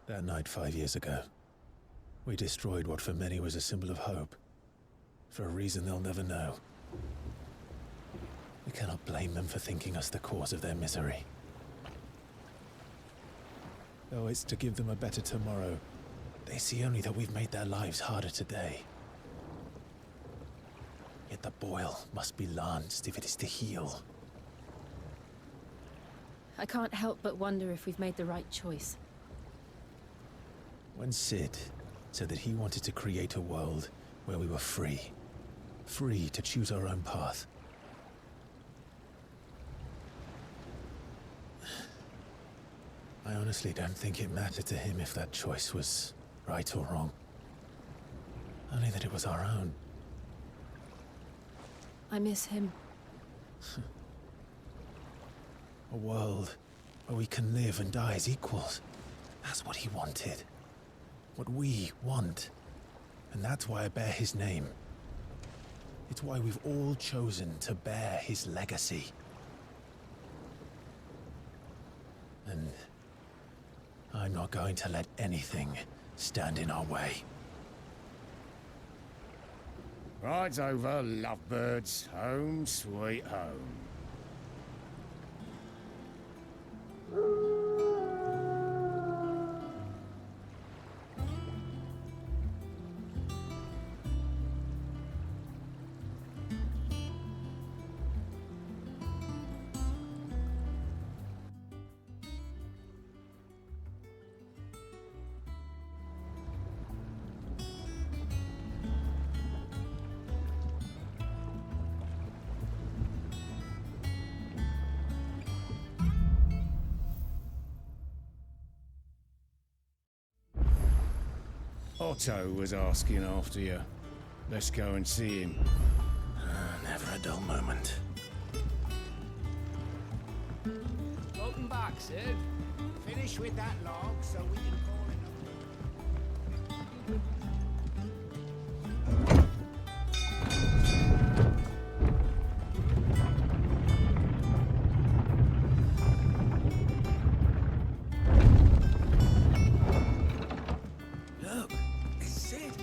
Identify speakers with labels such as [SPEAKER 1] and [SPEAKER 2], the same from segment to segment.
[SPEAKER 1] That night 5 years ago, we destroyed what for many was a symbol of hope. For a reason they'll never know. We cannot blame them for thinking us the cause of their misery. Though it's to give them a better tomorrow, they see only that we've made their lives harder today. Yet the boil must be lanced if it is to heal.
[SPEAKER 2] I can't help but wonder if we've made the right choice.
[SPEAKER 1] When Sid said that he wanted to create a world where we were free. Free to choose our own path. I honestly don't think it mattered to him if that choice was right or wrong. Only that it was our own.
[SPEAKER 2] I miss him.
[SPEAKER 1] A world where we can live and die as equals. That's what he wanted. What we want. And that's why I bear his name. It's why we've all chosen to bear his legacy. And I'm not going to let anything stand in our way.
[SPEAKER 3] Rides over, lovebirds, home sweet home. Otto was asking after you. Let's go and see him.
[SPEAKER 1] Never a dull moment.
[SPEAKER 4] Welcome back, Sid. Finish with that log so we can call it
[SPEAKER 1] Look, it's Sid.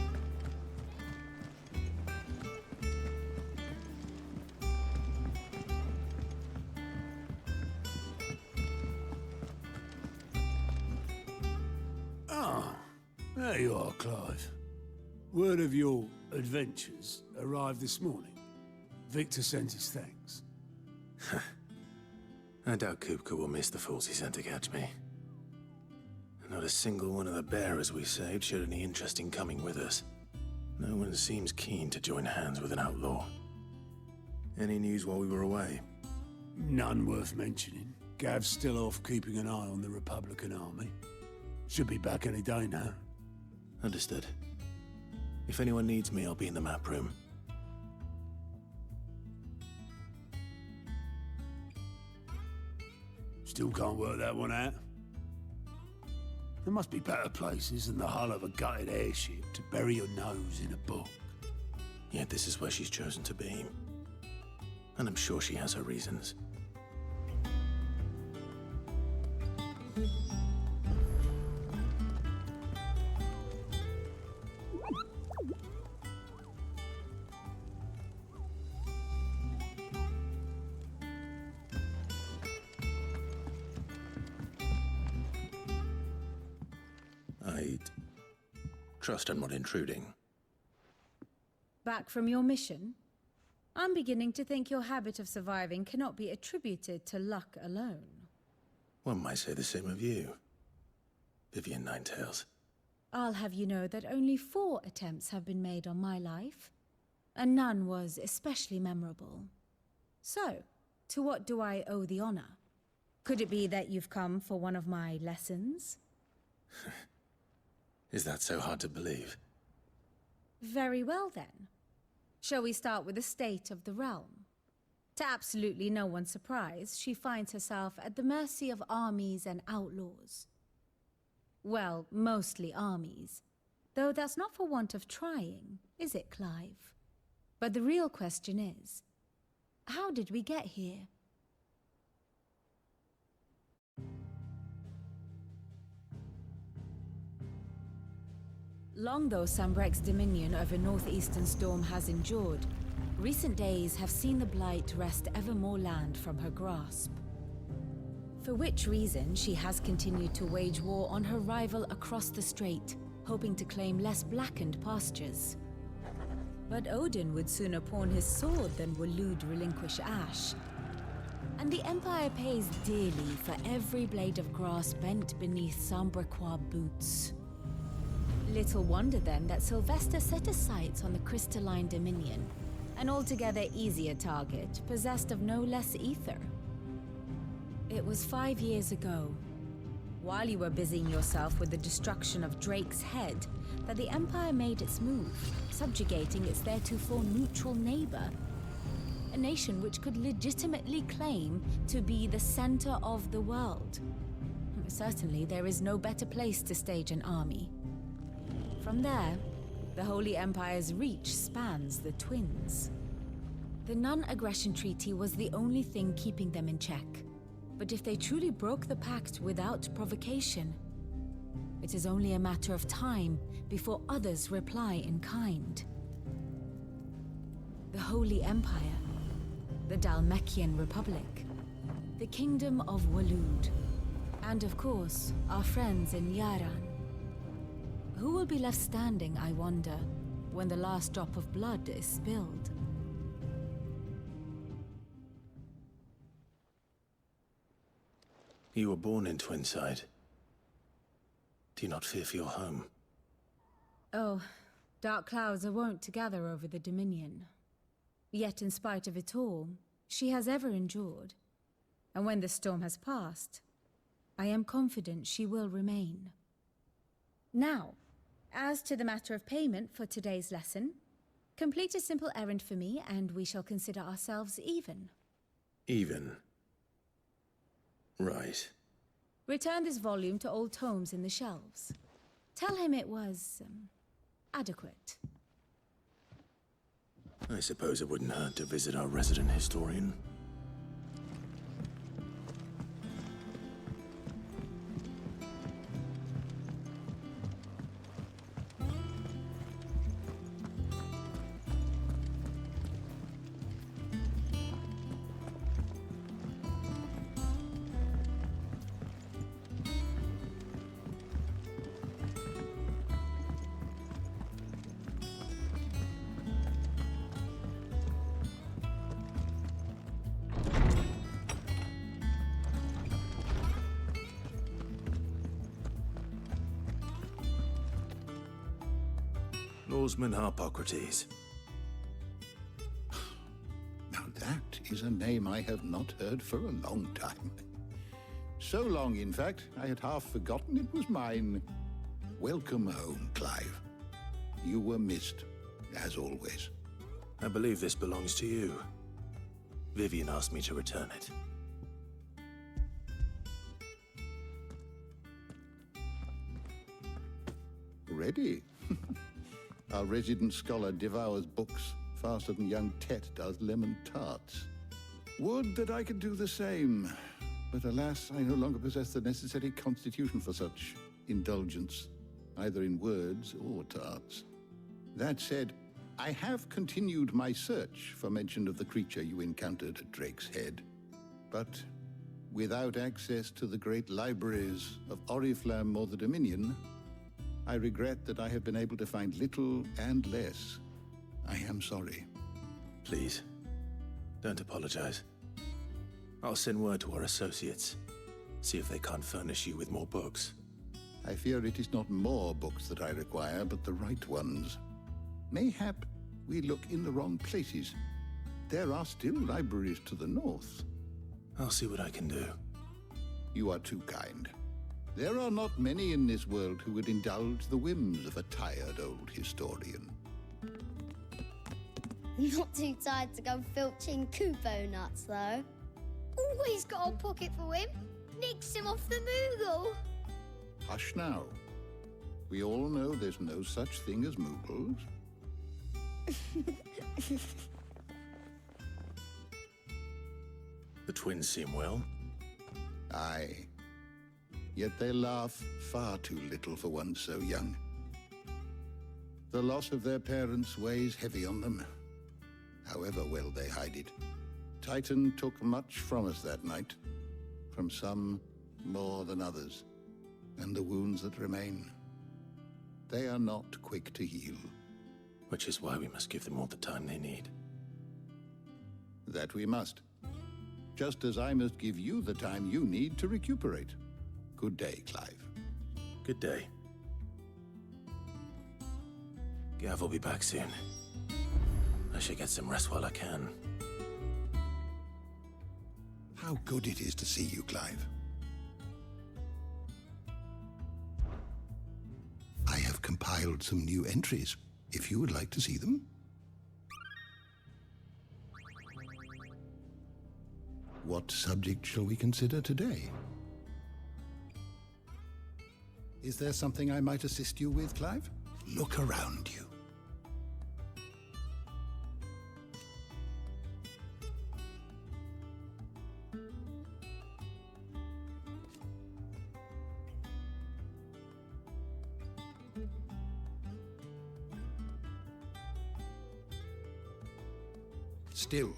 [SPEAKER 5] There you are, Clive. Word of your adventures arrived this morning. Victor sent his thanks.
[SPEAKER 1] I doubt Kupka will miss the fools he sent to catch me. Not a single one of the bearers we saved showed any interest in coming with us. No one seems keen to join hands with an outlaw. Any news while we were away?
[SPEAKER 5] None worth mentioning. Gav's still off keeping an eye on the Republican army. Should be back any day now.
[SPEAKER 1] Understood. If anyone needs me, I'll be in the map room.
[SPEAKER 5] Still can't work that one out. There must be better places than the hull of a gutted airship to bury your nose in a book.
[SPEAKER 1] Yet this is where she's chosen to be. And I'm sure she has her reasons. I'd trust I'm not intruding.
[SPEAKER 6] Back from your mission? I'm beginning to think your habit of surviving cannot be attributed to luck alone.
[SPEAKER 1] One might say the same of you, Vivian Ninetails.
[SPEAKER 6] I'll have you know that only 4 attempts have been made on my life, and none was especially memorable. So, to what do I owe the honor? Could it be that you've come for one of my lessons?
[SPEAKER 1] Is that so hard to believe?
[SPEAKER 6] Very well then. Shall we start with the state of the realm? To absolutely no one's surprise, she finds herself at the mercy of armies and outlaws. Well, mostly armies. Though that's not for want of trying, is it, Clive? But the real question is, how did we get here? Long though Sambrek's dominion over northeastern Storm has endured, recent days have seen the Blight wrest ever more land from her grasp. For which reason she has continued to wage war on her rival across the strait, hoping to claim less blackened pastures. But Odin would sooner pawn his sword than Waloed relinquish Ash. And the Empire pays dearly for every blade of grass bent beneath Sambrequois boots. Little wonder then that Sylvester set his sights on the crystalline dominion, an altogether easier target, possessed of no less ether. It was 5 years ago, while you were busying yourself with the destruction of Drake's head, that the Empire made its move, subjugating its theretofore neutral neighbor, a nation which could legitimately claim to be the center of the world. Certainly, there is no better place to stage an army. From there, the Holy Empire's reach spans the Twins. The non-aggression treaty was the only thing keeping them in check. But if they truly broke the pact without provocation, it is only a matter of time before others reply in kind. The Holy Empire, the Dhalmekian Republic, the Kingdom of Waloed, and of course, our friends in Yaran. Who will be left standing, I wonder, when the last drop of blood is spilled?
[SPEAKER 1] You were born in Twinside. Do you not fear for your home?
[SPEAKER 6] Oh, dark clouds are wont to gather over the Dominion. Yet in spite of it all, she has ever endured. And when the storm has passed, I am confident she will remain. Now, as to the matter of payment for today's lesson, complete a simple errand for me and we shall consider ourselves even.
[SPEAKER 1] Even? Right.
[SPEAKER 6] Return this volume to old tomes in the shelves. Tell him it was, adequate.
[SPEAKER 1] I suppose it wouldn't hurt to visit our resident historian. Lawsman Harpocrates.
[SPEAKER 7] Now that is a name I have not heard for a long time. So long, in fact, I had half forgotten it was mine. Welcome home, Clive. You were missed, as always.
[SPEAKER 1] I believe this belongs to you. Vivian asked me to return it.
[SPEAKER 7] Ready? Our resident scholar devours books faster than young Tet does lemon tarts. Would that I could do the same. But alas, I no longer possess the necessary constitution for such indulgence, either in words or tarts. That said, I have continued my search for mention of the creature you encountered at Drake's Head. But without access to the great libraries of Oriflamme or the Dominion, I regret that I have been able to find little and less. I am sorry.
[SPEAKER 1] Please, don't apologize. I'll send word to our associates. See if they can't furnish you with more books.
[SPEAKER 7] I fear it is not more books that I require, but the right ones. Mayhap we look in the wrong places. There are still libraries to the north.
[SPEAKER 1] I'll see what I can do.
[SPEAKER 7] You are too kind. There are not many in this world who would indulge the whims of a tired old historian.
[SPEAKER 8] Not too tired to go filching Kupo nuts, though. Always got a pocket for him. Nicks him off the Moogle.
[SPEAKER 7] Hush now. We all know there's no such thing as Moogles.
[SPEAKER 1] The twins seem well.
[SPEAKER 7] Aye. Yet they laugh far too little for one so young. The loss of their parents weighs heavy on them, however well they hide it. Titan took much from us that night, from some more than others, and the wounds that remain, they are not quick to heal.
[SPEAKER 1] Which is why we must give them all the time they need.
[SPEAKER 7] That we must. Just as I must give you the time you need to recuperate. Good day, Clive.
[SPEAKER 1] Good day. Gav will be back soon. I should get some rest while I can.
[SPEAKER 7] How good it is to see you, Clive. I have compiled some new entries, if you would like to see them. What subject shall we consider today? Is there something I might assist you with, Clive? Look around you. Still.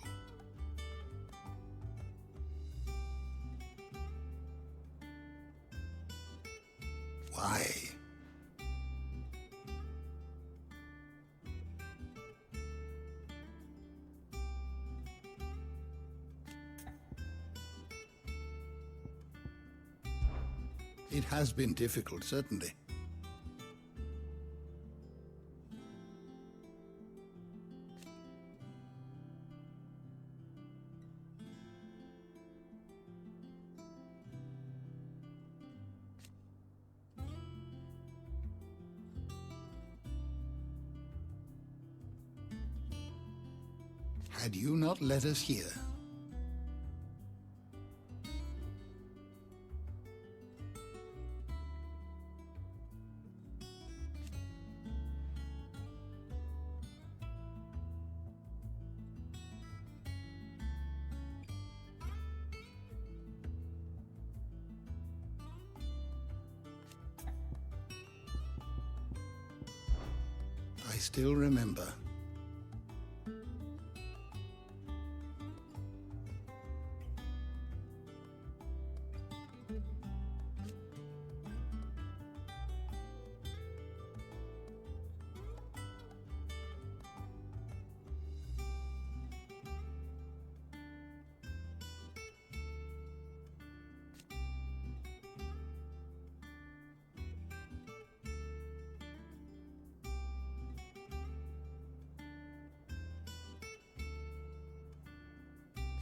[SPEAKER 7] Why? It has been difficult, certainly. Had you not let us hear, I still remember.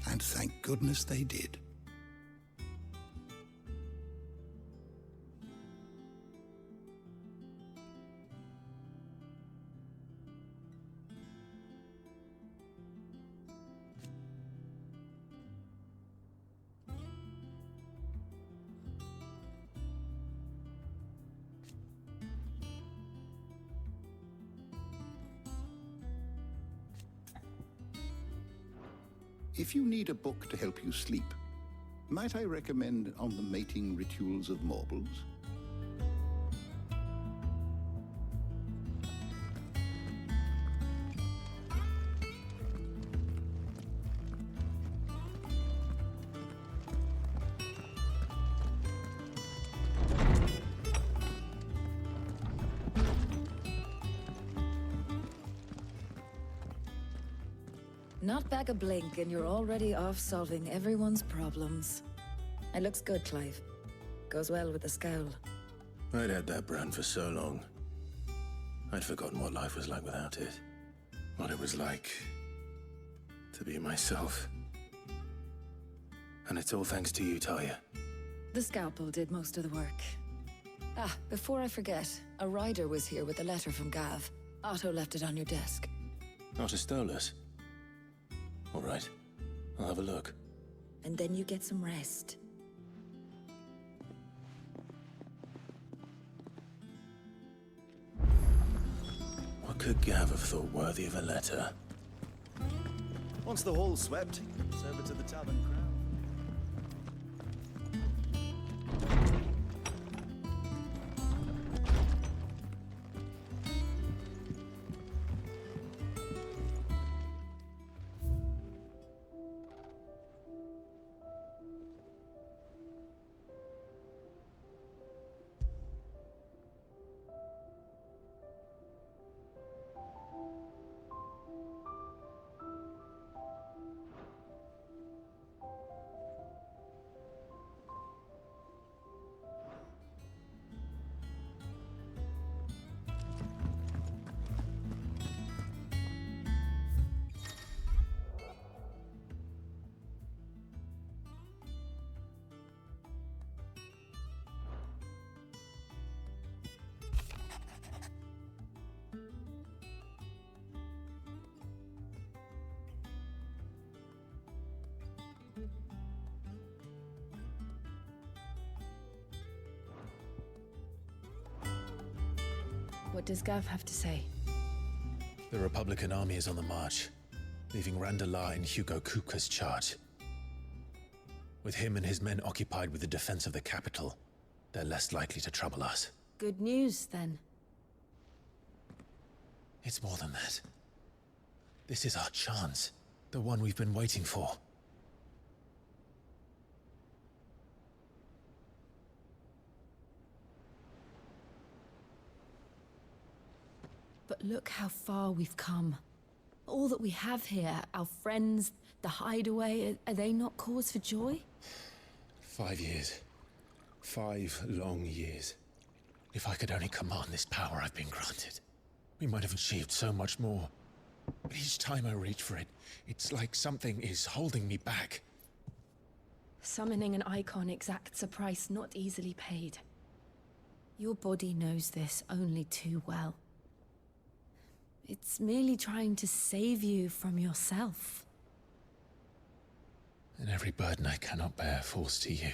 [SPEAKER 7] And thank goodness they did. If you need a book to help you sleep, might I recommend On the Mating Rituals of Mortals?
[SPEAKER 9] Not back a blink and you're already off solving everyone's problems. It looks good, Clive. Goes well with the scowl.
[SPEAKER 1] I'd had that brand for so long. I'd forgotten what life was like without it. What it was like to be myself. And it's all thanks to you, Talia.
[SPEAKER 9] The scalpel did most of the work. Ah, before I forget, a rider was here with a letter from Gav. Otto left it on your desk.
[SPEAKER 1] Otto stole us. All right, I'll have a look.
[SPEAKER 9] And then you get some rest.
[SPEAKER 1] What could Gav have thought worthy of a letter?
[SPEAKER 10] Once the hall's swept, it's over to the tavern crowd.
[SPEAKER 2] What does Gav have to say?
[SPEAKER 1] The Republican army is on the march, leaving Randala in Hugo Kuka's charge. With him and his men occupied with the defense of the capital, they're less likely to trouble us.
[SPEAKER 2] Good news, then.
[SPEAKER 1] It's more than that. This is our chance, the one we've been waiting for.
[SPEAKER 2] But look how far we've come. All that we have here, our friends, the hideaway, are they not cause for joy?
[SPEAKER 1] 5 years. 5 long years. If I could only command this power I've been granted, we might have achieved so much more. But each time I reach for it, it's like something is holding me back.
[SPEAKER 2] Summoning an icon exacts a price not easily paid. Your body knows this only too well. It's merely trying to save you from yourself.
[SPEAKER 1] And every burden I cannot bear falls to you.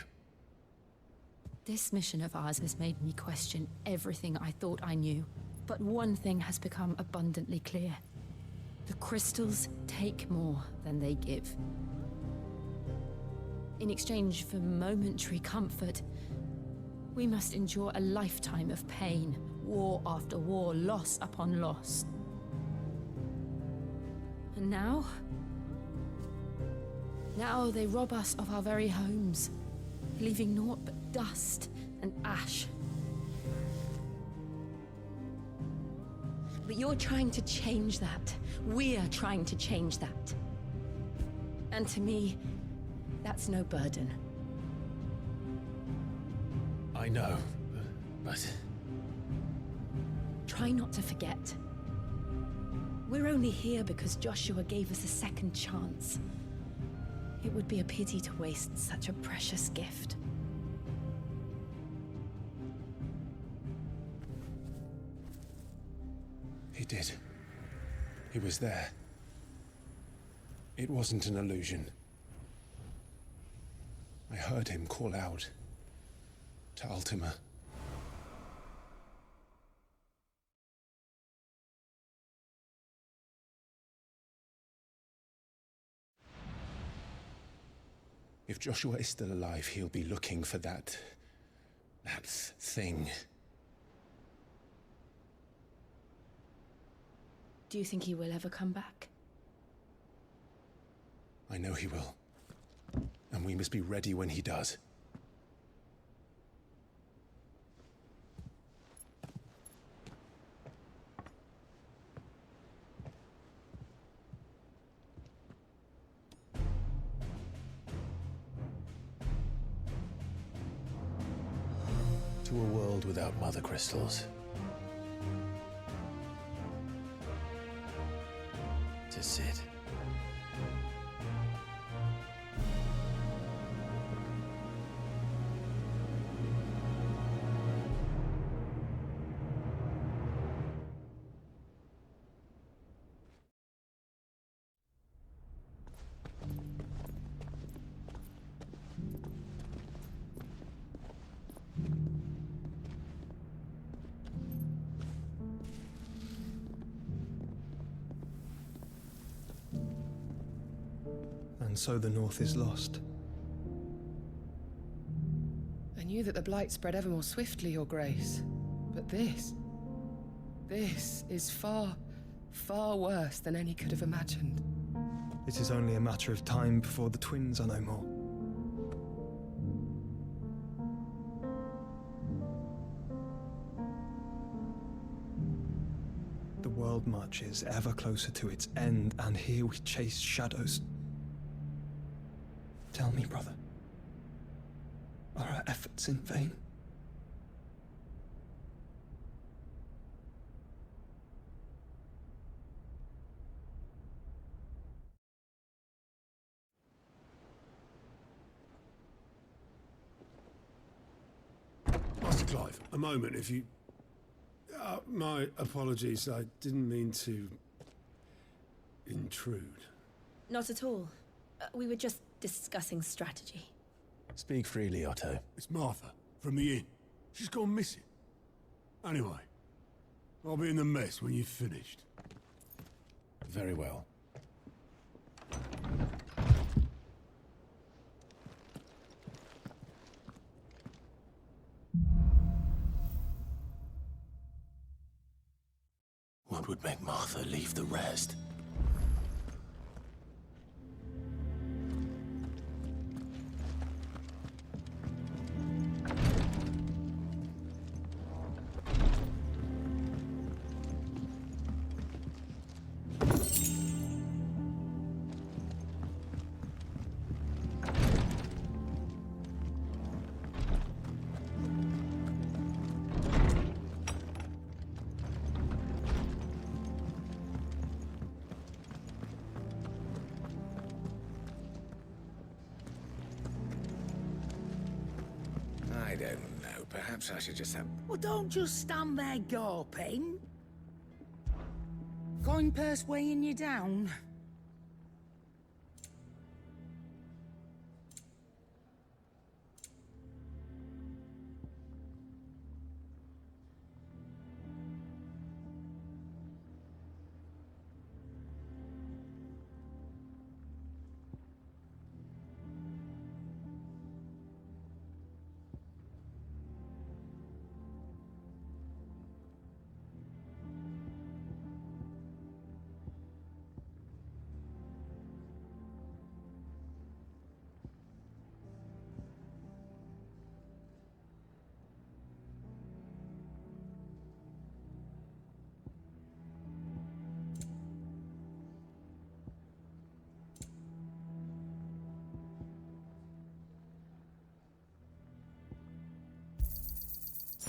[SPEAKER 2] This mission of ours has made me question everything I thought I knew. But one thing has become abundantly clear. The crystals take more than they give. In exchange for momentary comfort, we must endure a lifetime of pain, war after war, loss upon loss. And now they rob us of our very homes, leaving naught but dust and ash. But you're trying to change that. We're trying to change that. And to me, that's no burden.
[SPEAKER 1] I know, but...
[SPEAKER 2] Try not to forget. We're only here because Joshua gave us a second chance. It would be a pity to waste such a precious gift.
[SPEAKER 1] He did. He was there. It wasn't an illusion. I heard him call out to Ultima. If Joshua is still alive, he'll be looking for that thing.
[SPEAKER 2] Do you think he will ever come back?
[SPEAKER 1] I know he will. And we must be ready when he does. To a world without mother crystals. To Sid.
[SPEAKER 11] And so the North is lost.
[SPEAKER 12] I knew that the Blight spread ever more swiftly, Your Grace. But this is far, far worse than any could have imagined.
[SPEAKER 11] It is only a matter of time before the twins are no more. The world marches ever closer to its end, and here we chase shadows. Tell me, brother, are our efforts in vain?
[SPEAKER 5] Master Clive, a moment, if you... my apologies, I didn't mean to... intrude.
[SPEAKER 2] Not at all. We were just discussing strategy.
[SPEAKER 1] Speak freely, Otto.
[SPEAKER 5] It's Martha, from the inn. She's gone missing. Anyway, I'll be in the mess when you've finished.
[SPEAKER 3] Very well.
[SPEAKER 1] What would make Martha leave the rest?
[SPEAKER 4] I don't know. Perhaps I should just have...
[SPEAKER 13] Well, don't just stand there gawping. Coin purse weighing you down.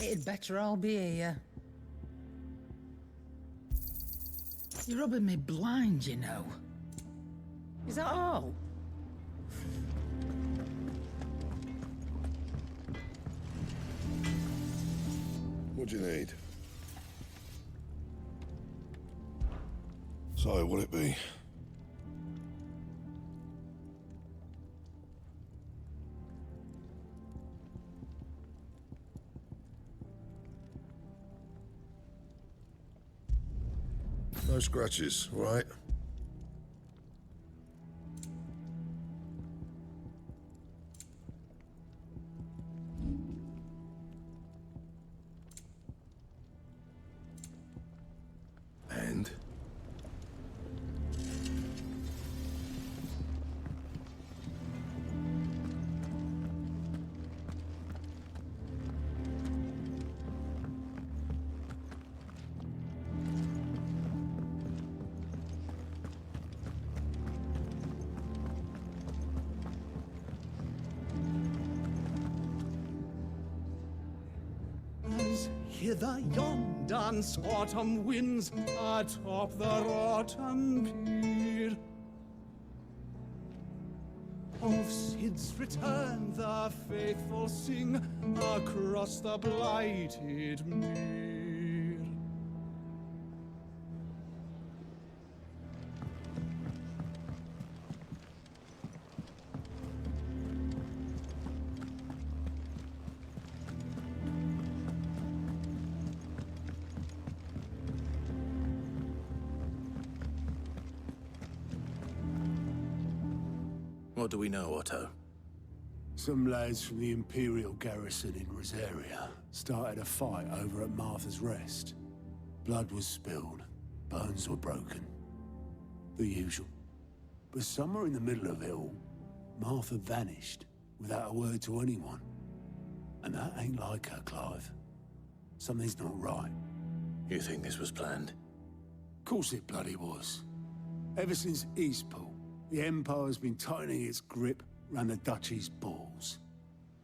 [SPEAKER 13] It'd better all be here. You're rubbing me blind, you know. Is that all?
[SPEAKER 14] What do you need? So, what'll it be? No scratches, right? And?
[SPEAKER 15] Hither yon dance autumn winds atop the rotten pier. Of Sid's return the faithful sing across the blighted mere.
[SPEAKER 1] What do we know, Otto?
[SPEAKER 5] Some lads from the Imperial garrison in Rosaria started a fight over at Martha's Rest. Blood was spilled, bones were broken. The usual. But somewhere in the middle of it all, Martha vanished without a word to anyone. And that ain't like her, Clive. Something's not right.
[SPEAKER 1] You think this was planned?
[SPEAKER 5] Course it bloody was. Ever since Eastpool, the Empire's been tightening its grip round the Duchy's balls.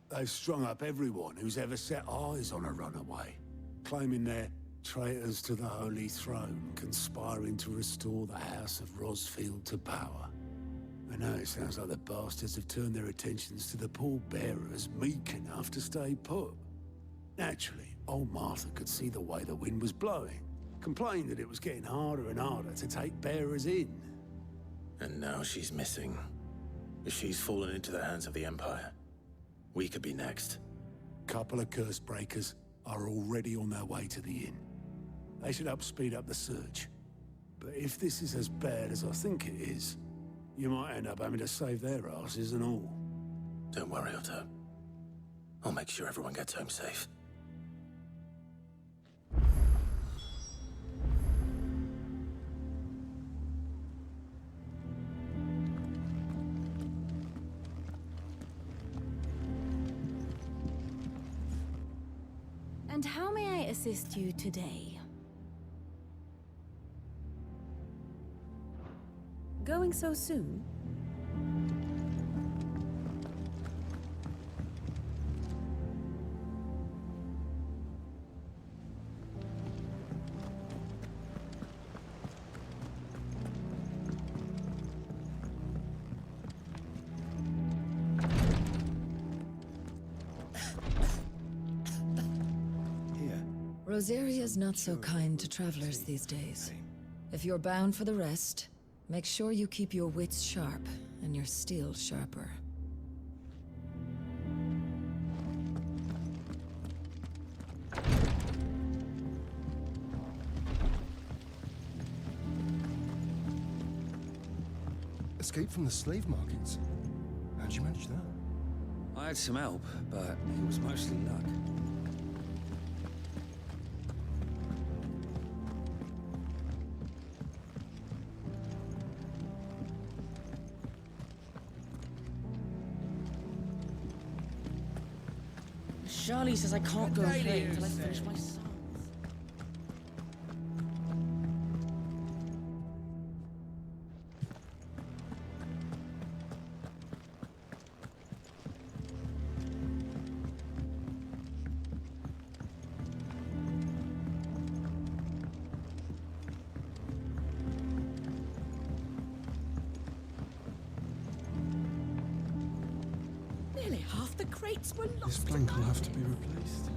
[SPEAKER 5] They've strung up everyone who's ever set eyes on a runaway, claiming they're traitors to the Holy Throne, conspiring to restore the House of Rosfield to power. And now it sounds like the bastards have turned their attentions to the pallbearers meek enough to stay put. Naturally, old Martha could see the way the wind was blowing, complained that it was getting harder and harder to take bearers in.
[SPEAKER 1] And now she's missing. If she's fallen into the hands of the Empire, we could be next.
[SPEAKER 5] Couple of curse breakers are already on their way to the inn. They should help speed up the search. But if this is as bad as I think it is, you might end up having to save their asses and all.
[SPEAKER 1] Don't worry, Otto. I'll make sure everyone gets home safe.
[SPEAKER 6] And how may I assist you today? Going so soon?
[SPEAKER 9] Rosaria's not so kind to travelers these days. If you're bound for the rest, make sure you keep your wits sharp and your steel sharper.
[SPEAKER 14] Escape from the slave markets. How'd you manage that?
[SPEAKER 16] I had some help, but it was mostly luck.
[SPEAKER 13] Charlie says I can't go and play until I finish my songs. Nearly half the crates were lost.
[SPEAKER 11] This plank will have to be replaced.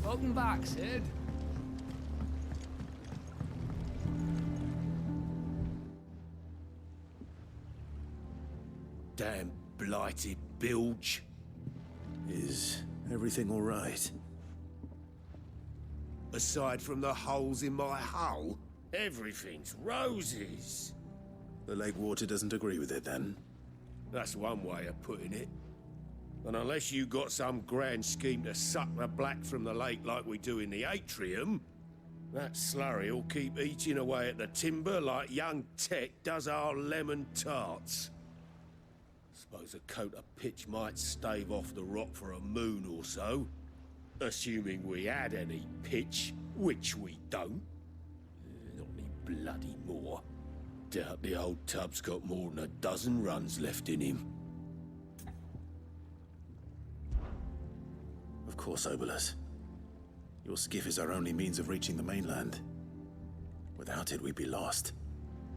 [SPEAKER 4] Welcome back, Sid.
[SPEAKER 3] Damn blighted bilge.
[SPEAKER 1] Is everything all right?
[SPEAKER 3] Aside from the holes in my hull, everything's roses.
[SPEAKER 1] The lake water doesn't agree with it, then?
[SPEAKER 3] That's one way of putting it. And unless you got some grand scheme to suck the black from the lake like we do in the atrium, that slurry will keep eating away at the timber like young Tech does our lemon tarts. Suppose a coat of pitch might stave off the rock for a moon or so, assuming we had any pitch, which we don't. Not any bloody more. Doubt the old tub's got more than a dozen runs left in him.
[SPEAKER 1] Of course, Obolus. Your skiff is our only means of reaching the mainland. Without it, we'd be lost.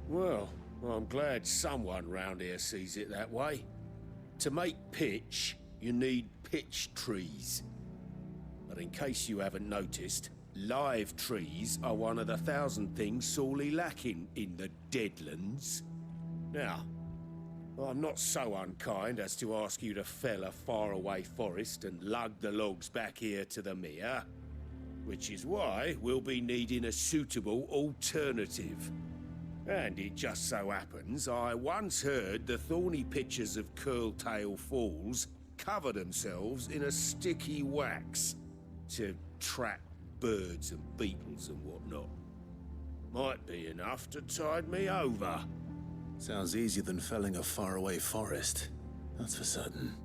[SPEAKER 3] Well, I'm glad someone round here sees it that way. To make pitch, you need pitch trees. But in case you haven't noticed, live trees are one of the 1,000 things sorely lacking in the Deadlands. Now, I'm not so unkind as to ask you to fell a faraway forest and lug the logs back here to the mere, which is why we'll be needing a suitable alternative. And it just so happens I once heard the thorny pitchers of Curltail Falls cover themselves in a sticky wax to trap birds and beetles and whatnot. Might be enough to tide me over.
[SPEAKER 1] Sounds easier than felling a faraway forest. That's for certain.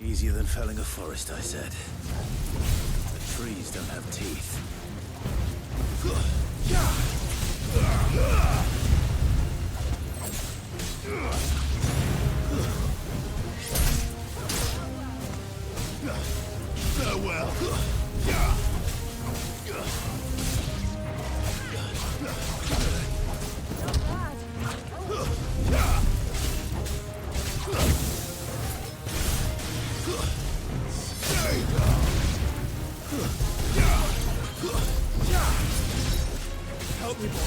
[SPEAKER 1] Easier than felling a forest, I said. The trees don't have teeth. Farewell. Help me, boy.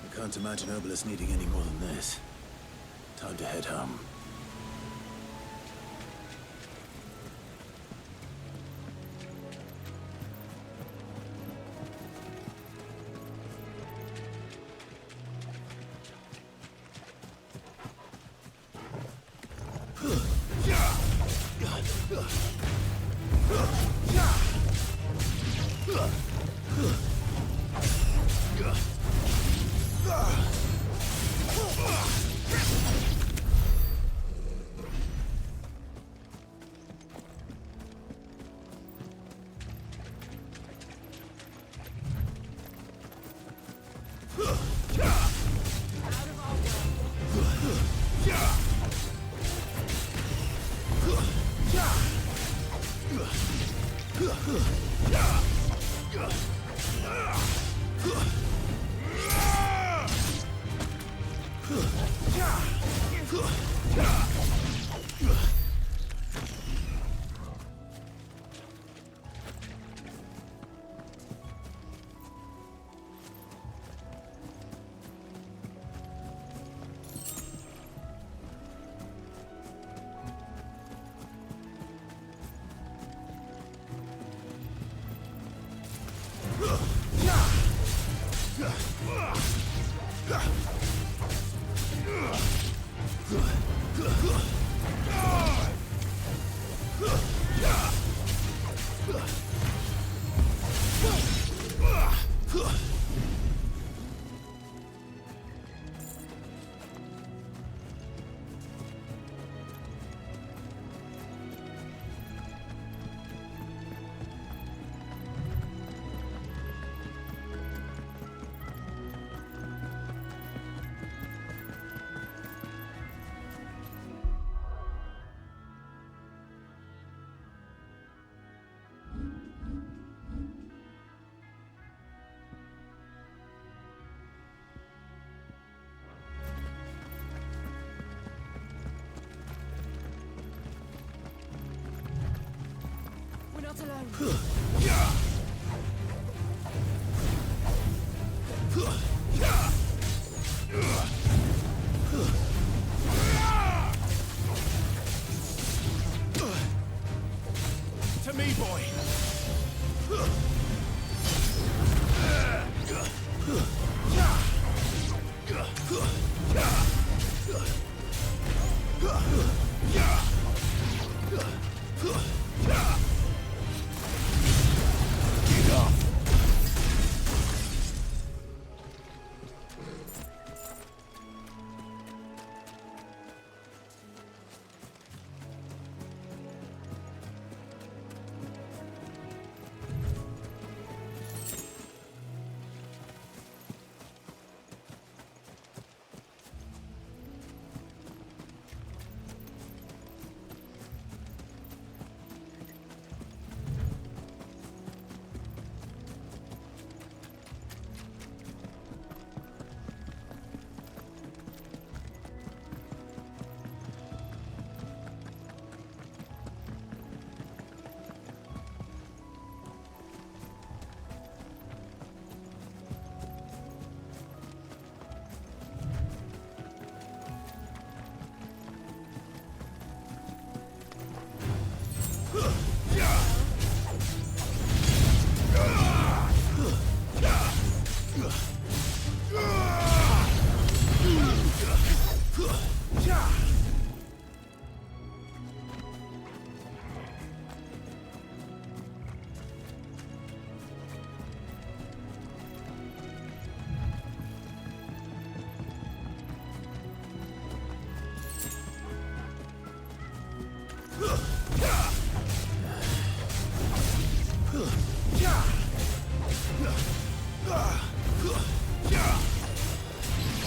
[SPEAKER 1] I can't imagine Obelisk needing any more than this. Time to head home.
[SPEAKER 2] Not alone.
[SPEAKER 1] To me, boy.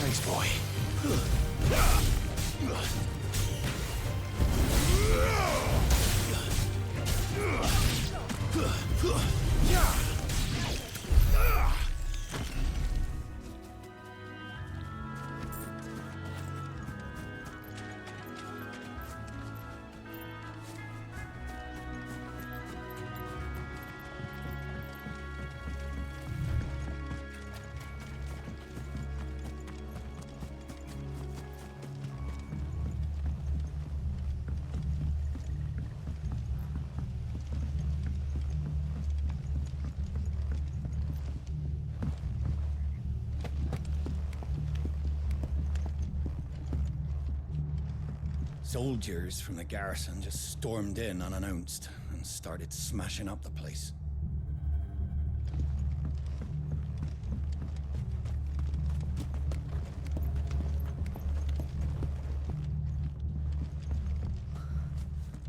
[SPEAKER 1] Thanks, boy.
[SPEAKER 10] Soldiers from the garrison just stormed in unannounced and started smashing up the place.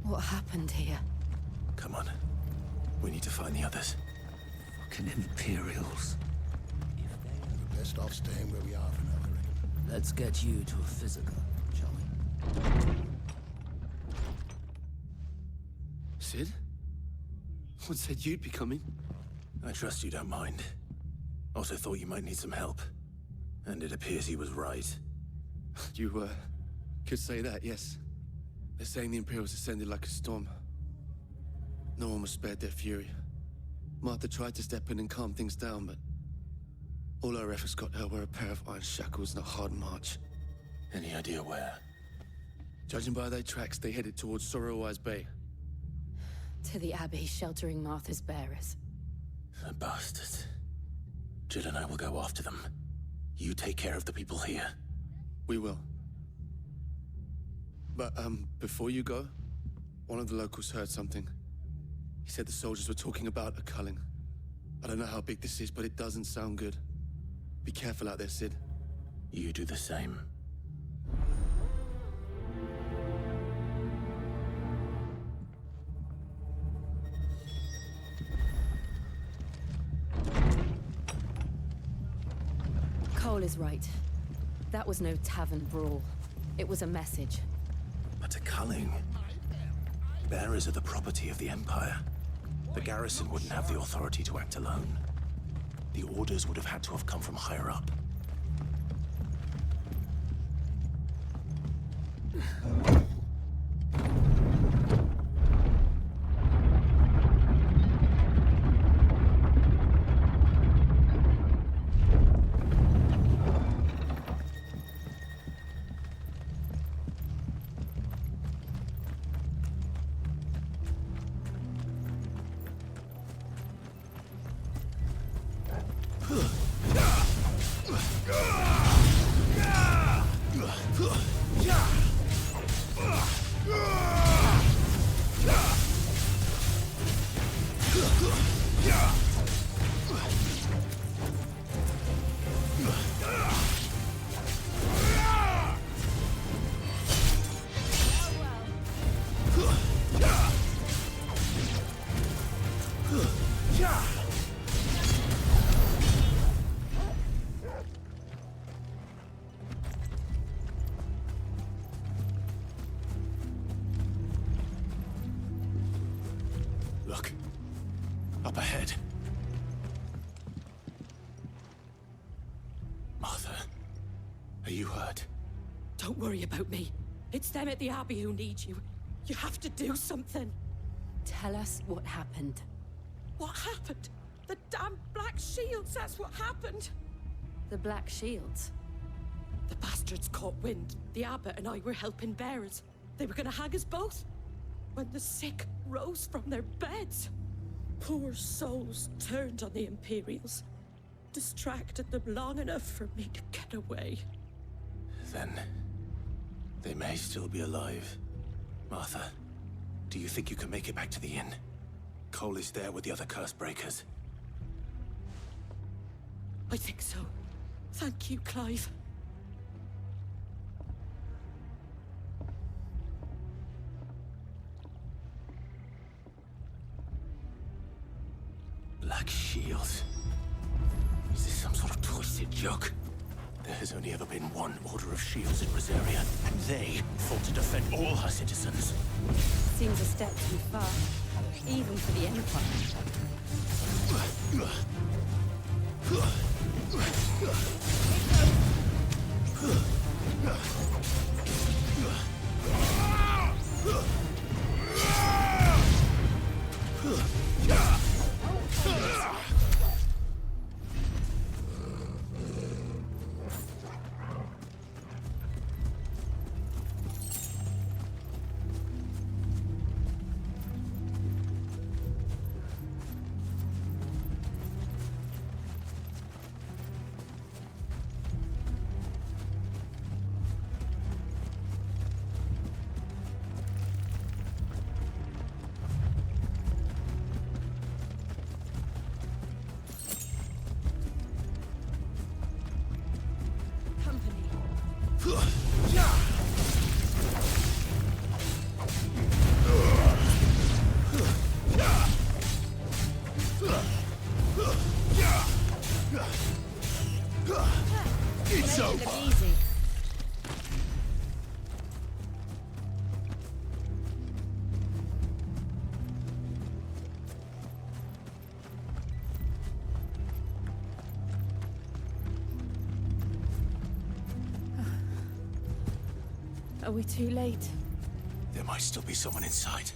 [SPEAKER 2] What happened here?
[SPEAKER 1] Come on. We need to find the others.
[SPEAKER 16] Fucking Imperials.
[SPEAKER 7] We're best off staying where we are for now, I reckon.
[SPEAKER 16] Let's get you to a physical, shall we?
[SPEAKER 17] Sid? What said you'd be coming?
[SPEAKER 1] I trust you don't mind. Also thought you might need some help. And it appears he was right.
[SPEAKER 17] You, could say that, yes. They're saying the Imperials ascended like a storm. No one was spared their fury. Martha tried to step in and calm things down, but all our efforts got her were a pair of iron shackles and a hard march.
[SPEAKER 1] Any idea where?
[SPEAKER 17] Judging by their tracks, they headed towards Sorrowwise Bay.
[SPEAKER 2] To the Abbey sheltering Martha's bearers.
[SPEAKER 1] The bastards. Jill and I will go after them. You take care of the people here.
[SPEAKER 17] We will. But, before you go, one of the locals heard something. He said the soldiers were talking about a culling. I don't know how big this is, but it doesn't sound good. Be careful out there, Sid.
[SPEAKER 1] You do the same.
[SPEAKER 2] Cole is right. That was no tavern brawl. It was a message.
[SPEAKER 1] But a culling? Bearers are the property of the Empire. The garrison wouldn't have the authority to act alone. The orders would have had to have come from higher up. Look. Up ahead. Martha, are you hurt?
[SPEAKER 18] Don't worry about me. It's them at the Abbey who need you. You have to do something.
[SPEAKER 2] Tell us what happened.
[SPEAKER 18] What happened? The damn Black Shields, that's what happened.
[SPEAKER 2] The Black Shields?
[SPEAKER 18] The bastards caught wind. The abbot and I were helping bearers. They were gonna hang us both. When the sick rose from their beds, poor souls turned on the Imperials. Distracted them long enough for me to get away.
[SPEAKER 1] Then they may still be alive. Martha, do you think you can make it back to the inn? Cole is there with the other curse breakers.
[SPEAKER 18] I think so. Thank you, Clive.
[SPEAKER 1] Black shields. Is this some sort of twisted joke? There has only ever been one Order of Shields in Rosaria, and they fought to defend all her citizens.
[SPEAKER 2] Seems a step too far, even for the Empire.
[SPEAKER 1] It's over.
[SPEAKER 2] Easy. Are we too late?
[SPEAKER 1] There might still be someone inside.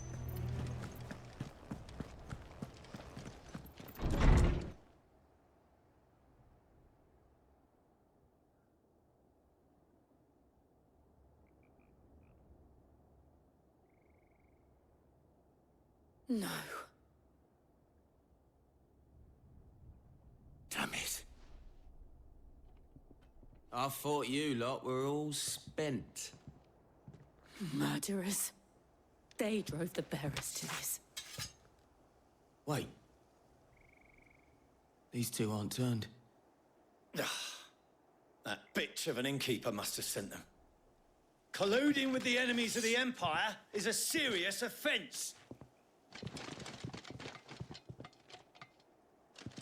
[SPEAKER 2] No.
[SPEAKER 1] Damn it.
[SPEAKER 19] I thought you lot were all spent.
[SPEAKER 2] Murderers. They drove the bearers to this.
[SPEAKER 19] Wait. These two aren't turned.
[SPEAKER 10] That bitch of an innkeeper must have sent them. Colluding with the enemies of the Empire is a serious offense.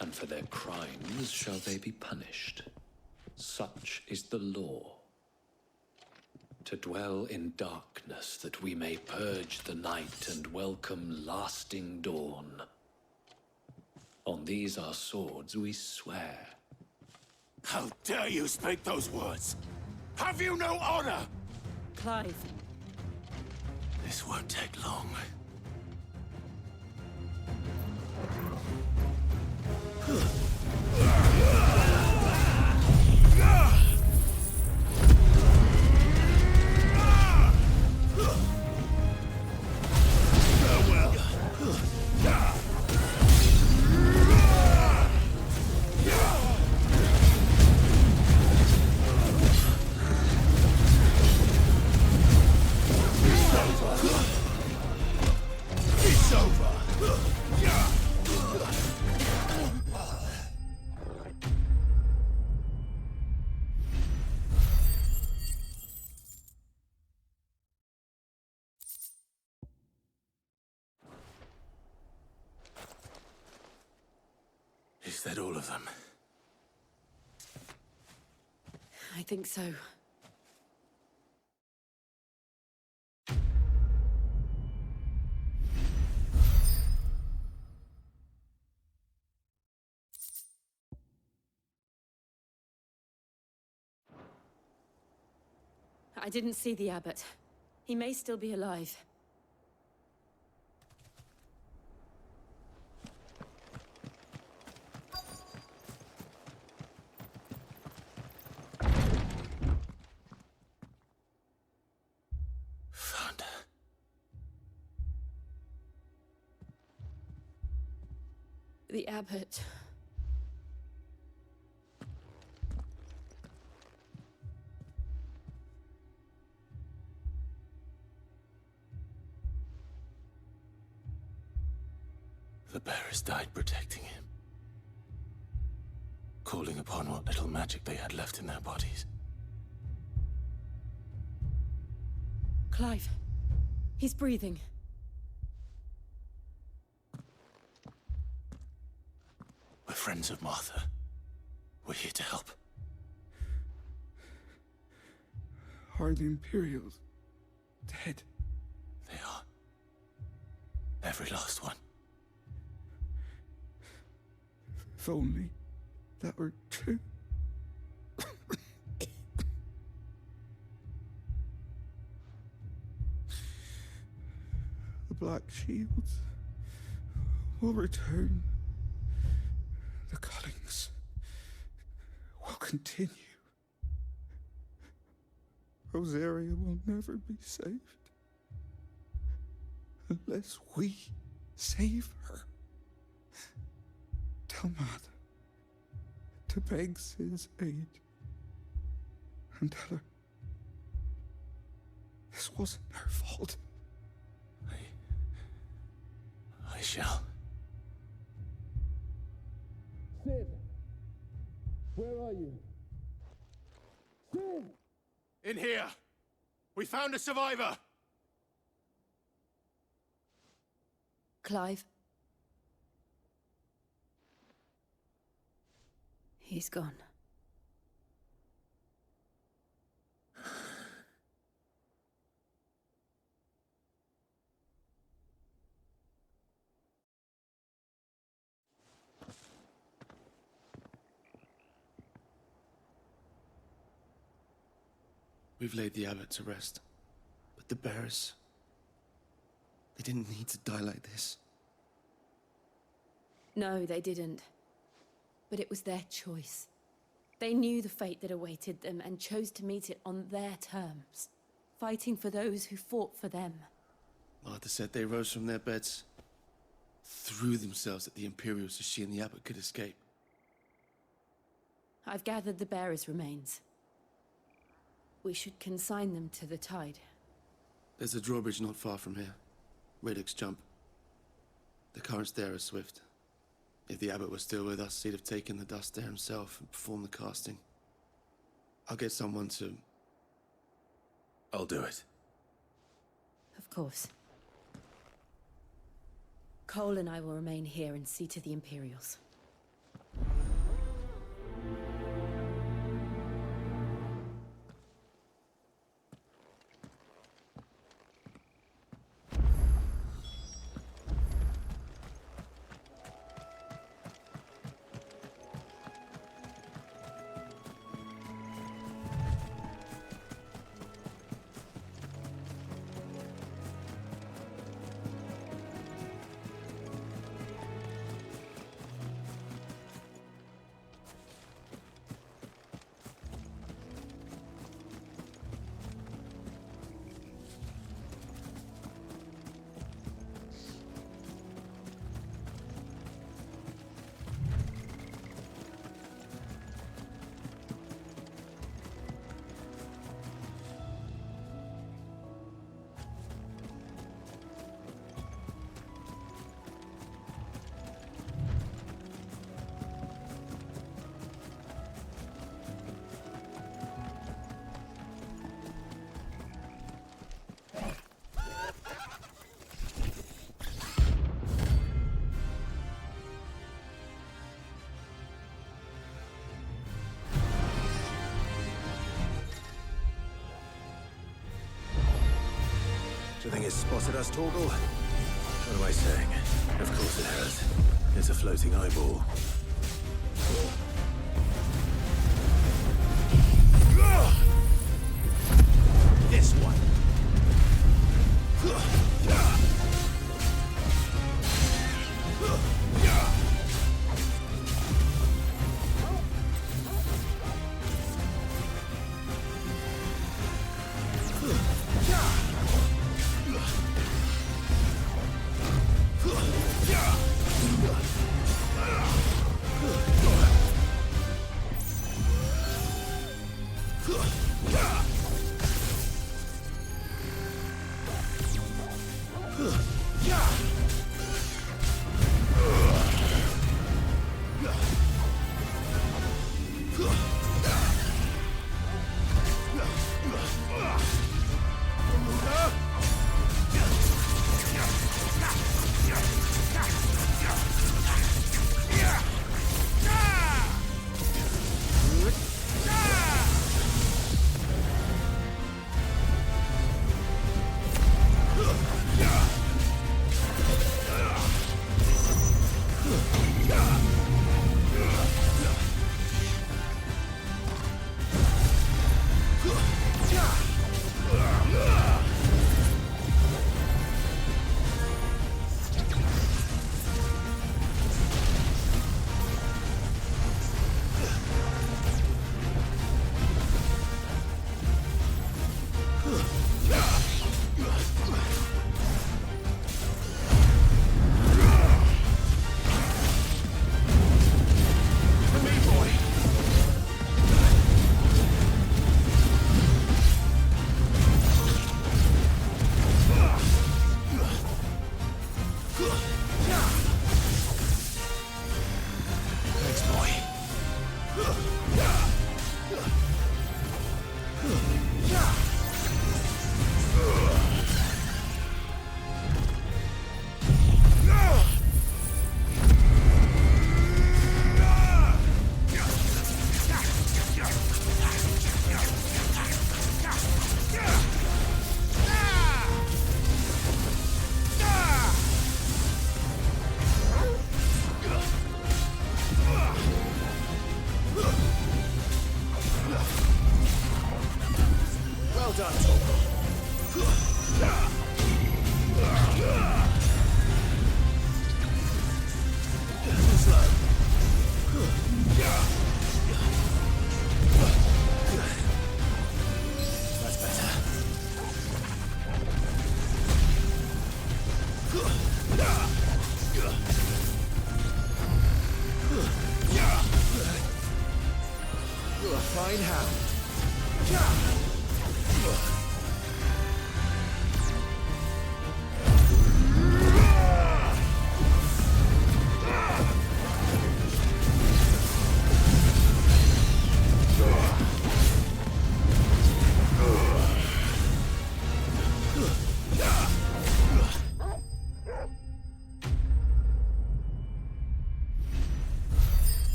[SPEAKER 20] And for their crimes shall they be punished. Such is the law. To dwell in darkness that we may purge the night and welcome lasting dawn. On these our swords we swear.
[SPEAKER 1] How dare you speak those words? Have you no honor?
[SPEAKER 2] Clive.
[SPEAKER 1] This won't take long. It's over. Is that all of them?
[SPEAKER 2] I think so. I didn't see the abbot. He may still be alive.
[SPEAKER 1] Found her.
[SPEAKER 2] The abbot.
[SPEAKER 1] The bearers died protecting him. Calling upon what little magic they had left in their bodies.
[SPEAKER 2] Clive. He's breathing.
[SPEAKER 1] friends of Martha. We're here to help.
[SPEAKER 15] Are the Imperials dead?
[SPEAKER 1] They are. Every last one.
[SPEAKER 15] If only that were true. The Black Shields will return. The cuttings will continue. Rosaria will never be saved unless we save her. Tell Martha to beg Sid's aid and tell her this wasn't her fault.
[SPEAKER 1] I shall.
[SPEAKER 15] Sid, where are you? Sid!
[SPEAKER 3] In here! We found a survivor!
[SPEAKER 2] Clive. He's gone.
[SPEAKER 17] We've laid the abbot to rest. But the bearers... they didn't need to die like this.
[SPEAKER 2] No, they didn't. But it was their choice. They knew the fate that awaited them and chose to meet it on their terms, fighting for those who fought for them.
[SPEAKER 17] Martha said they rose from their beds, threw themselves at the Imperials so she and the abbot could escape.
[SPEAKER 2] I've gathered the bearers' remains. We should consign them to the tide.
[SPEAKER 17] There's a drawbridge not far from here. Radix Jump. The currents there are swift. If the abbot was still with us, he'd have taken the dust there himself and performed the casting. I'll get someone to...
[SPEAKER 1] I'll do it.
[SPEAKER 2] Of course. Cole and I will remain here and see to the Imperials.
[SPEAKER 1] Do you think it's spotted us, Torgal? What am I saying? Of course it has. It's a floating eyeball. This one.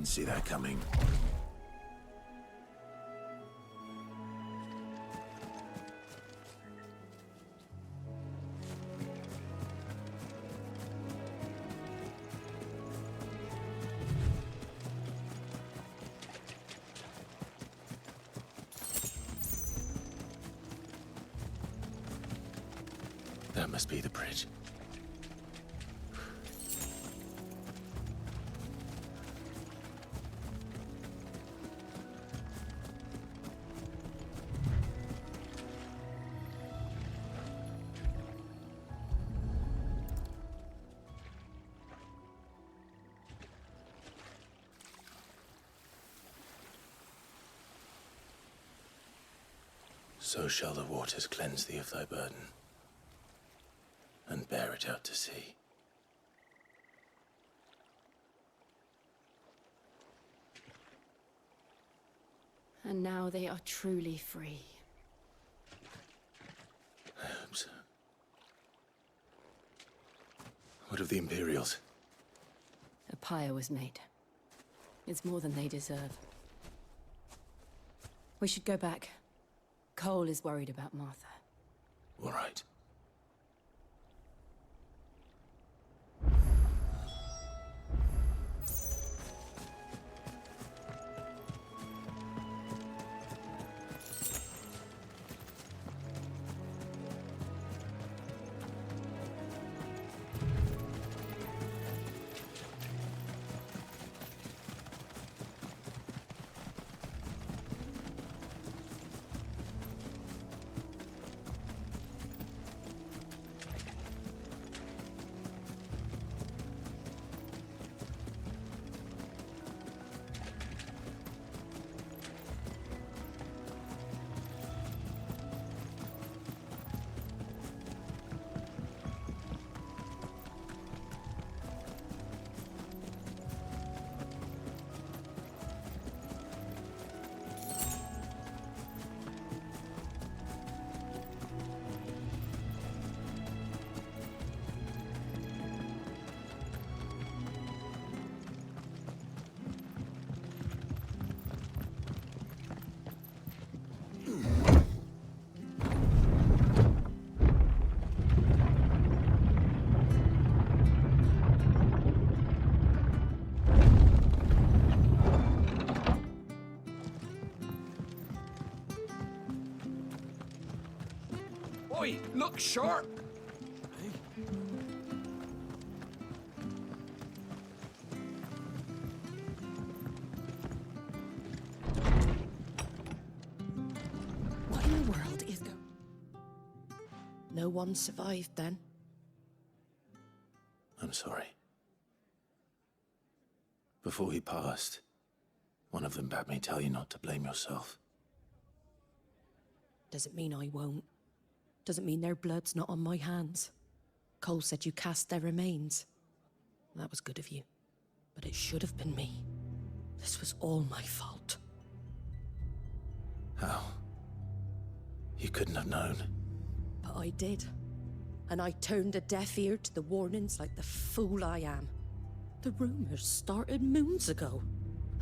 [SPEAKER 1] didn't see that coming. That must be the bridge. So shall the waters cleanse thee of thy burden, and bear it out to sea.
[SPEAKER 2] And now they are truly free.
[SPEAKER 1] I hope so. What of the Imperials?
[SPEAKER 2] A pyre was made. It's more than they deserve. We should go back. Cole is worried about Martha.
[SPEAKER 1] All right.
[SPEAKER 4] Oi, look sharp!
[SPEAKER 18] What in the world is going? No one survived then.
[SPEAKER 1] I'm sorry. Before he passed, one of them bade me tell you not to blame yourself.
[SPEAKER 18] Doesn't mean I won't. Doesn't mean their blood's not on my hands. Cole said you cast their remains. That was good of you. But it should have been me. This was all my fault.
[SPEAKER 1] How? You couldn't have known.
[SPEAKER 18] But I did. And I turned a deaf ear to the warnings like the fool I am. The rumors started moons ago.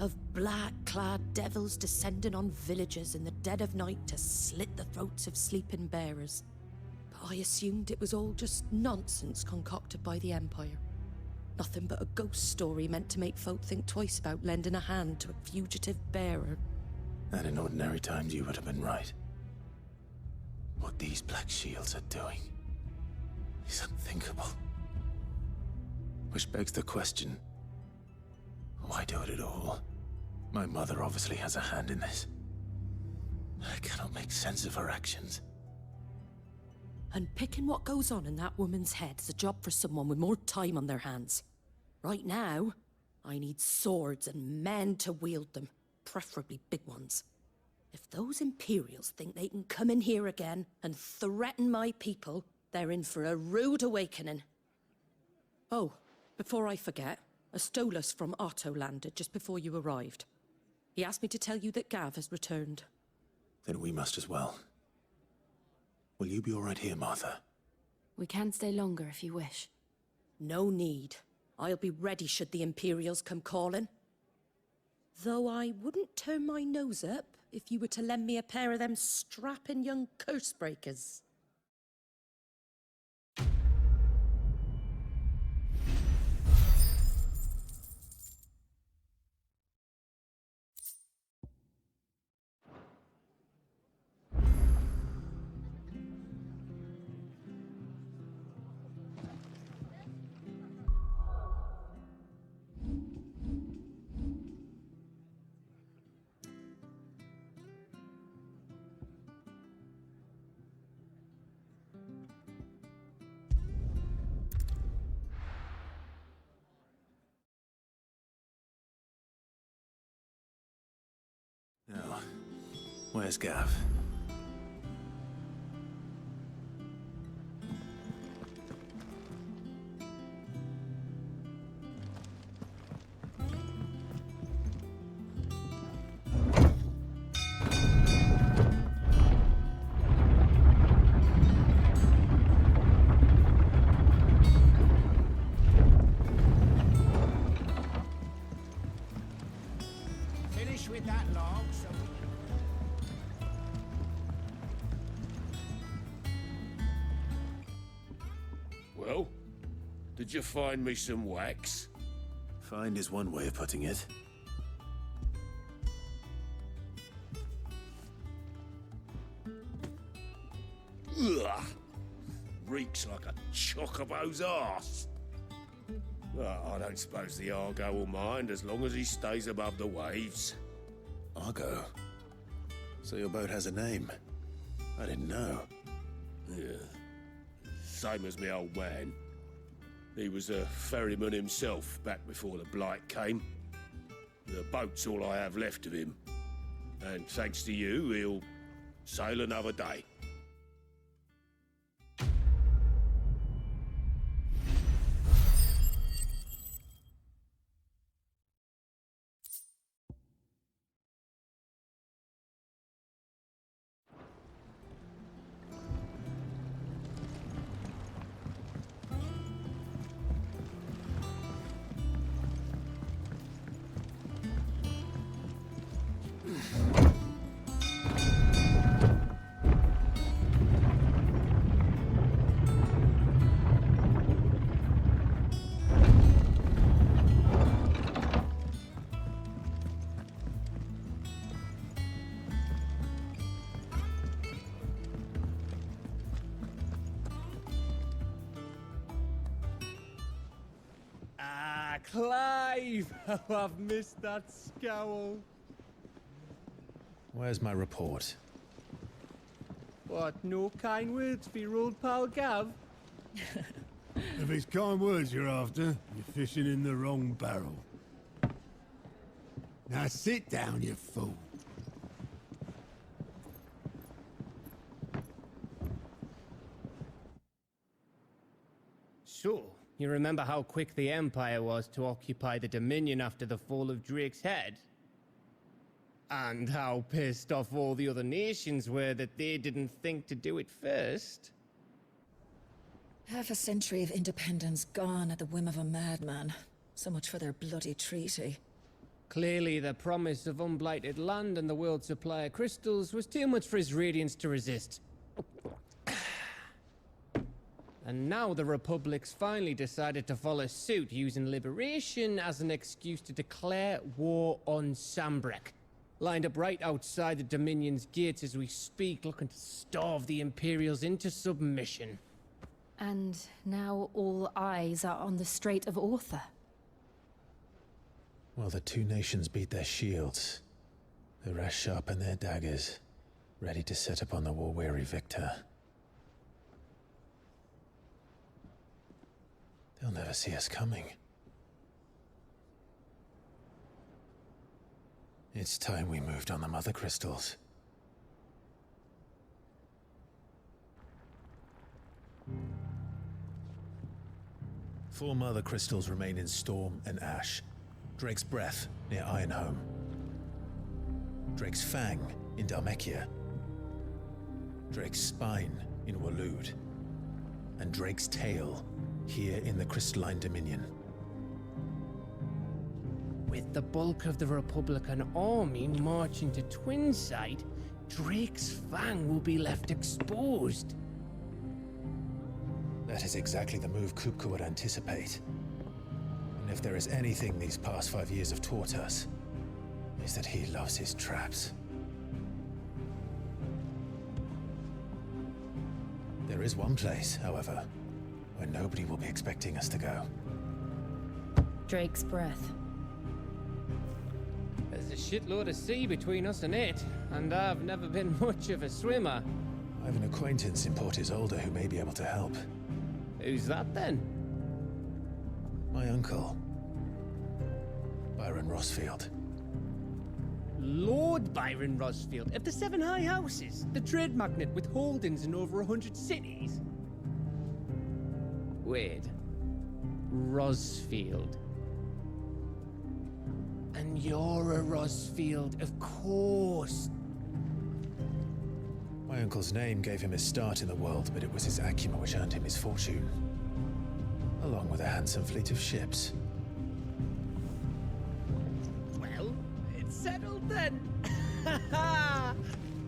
[SPEAKER 18] Of black-clad devils descending on villages in the dead of night to slit the throats of sleeping bearers. But I assumed it was all just nonsense concocted by the Empire. Nothing but a ghost story meant to make folk think twice about lending a hand to a fugitive bearer.
[SPEAKER 1] And in ordinary times you would have been right. What these Black Shields are doing is unthinkable. Which begs the question, why do it at all? My mother obviously has a hand in this. I cannot make sense of her actions.
[SPEAKER 18] And picking what goes on in that woman's head is a job for someone with more time on their hands. Right now, I need swords and men to wield them, preferably big ones. If those Imperials think they can come in here again and threaten my people, they're in for a rude awakening. Oh, before I forget, a Stolas from Otto landed just before you arrived. He asked me to tell you that Gav has returned.
[SPEAKER 1] Then we must as well. Will you be all right here, Martha?
[SPEAKER 2] We can stay longer if you wish.
[SPEAKER 18] No need. I'll be ready should the Imperials come calling. Though I wouldn't turn my nose up if you were to lend me a pair of them strapping young curse breakers.
[SPEAKER 1] Now, where's Gav?
[SPEAKER 4] Finish with that log so we can...
[SPEAKER 3] Well, did you find me some wax?
[SPEAKER 1] Find is one way of putting it.
[SPEAKER 3] Ugh! Reeks like a chocobo's arse. Well, I don't suppose the Argo will mind as long as he stays above the waves.
[SPEAKER 1] Argo? So your boat has a name? I didn't know.
[SPEAKER 3] Yeah. Same as me old man. He was a ferryman himself back before the Blight came. The boat's all I have left of him. And thanks to you, he'll sail another day.
[SPEAKER 21] Clive! Oh, I've missed that scowl.
[SPEAKER 1] Where's my report?
[SPEAKER 21] What, no kind words for your old pal Gav?
[SPEAKER 5] If it's kind words you're after, you're fishing in the wrong barrel. Now sit down, you fool.
[SPEAKER 21] So, you remember how quick the Empire was to occupy the Dominion after the fall of Drake's head? And how pissed off all the other nations were that they didn't think to do it first?
[SPEAKER 9] Half a century of independence gone at the whim of a madman. So much for their bloody treaty.
[SPEAKER 21] Clearly, the promise of unblighted land and the world's supply of crystals was too much for his radiance to resist. And now the Republic's finally decided to follow suit, using liberation as an excuse to declare war on Sambrek. Lined up right outside the Dominion's gates as we speak, looking to starve the Imperials into submission.
[SPEAKER 2] And now all eyes are on the Strait of Author.
[SPEAKER 1] Well, the two nations beat their shields. The rest sharpen their daggers, ready to set upon the war-weary victor. They'll never see us coming. It's time we moved on the Mother Crystals. Four Mother Crystals remain in Storm and Ash. Drake's Breath near Ironhome. Drake's Fang in Dhalmekia. Drake's Spine in Waloed. And Drake's Tail here in the Crystalline Dominion.
[SPEAKER 21] With the bulk of the Republican army marching to Twinside, Drake's Fang will be left exposed.
[SPEAKER 1] That is exactly the move Kupka would anticipate. And if there is anything these past 5 years have taught us, is that he loves his traps. There is one place, however, where nobody will be expecting us to go.
[SPEAKER 2] Drake's breath.
[SPEAKER 21] There's a shitload of sea between us and it, and I've never been much of a swimmer.
[SPEAKER 1] I have an acquaintance in Port Isolde who may be able to help.
[SPEAKER 21] Who's that then?
[SPEAKER 1] My uncle, Byron Rossfield.
[SPEAKER 21] Lord Byron Rossfield of the Seven High Houses, the trade magnate with holdings in over 100 cities. Wait. Rossfield. And you're a Rossfield, of course.
[SPEAKER 1] My uncle's name gave him his start in the world, but it was his acumen which earned him his fortune. Along with a handsome fleet of ships.
[SPEAKER 21] Well, it's settled then.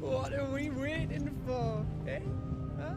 [SPEAKER 21] What are we waiting for, eh? Huh?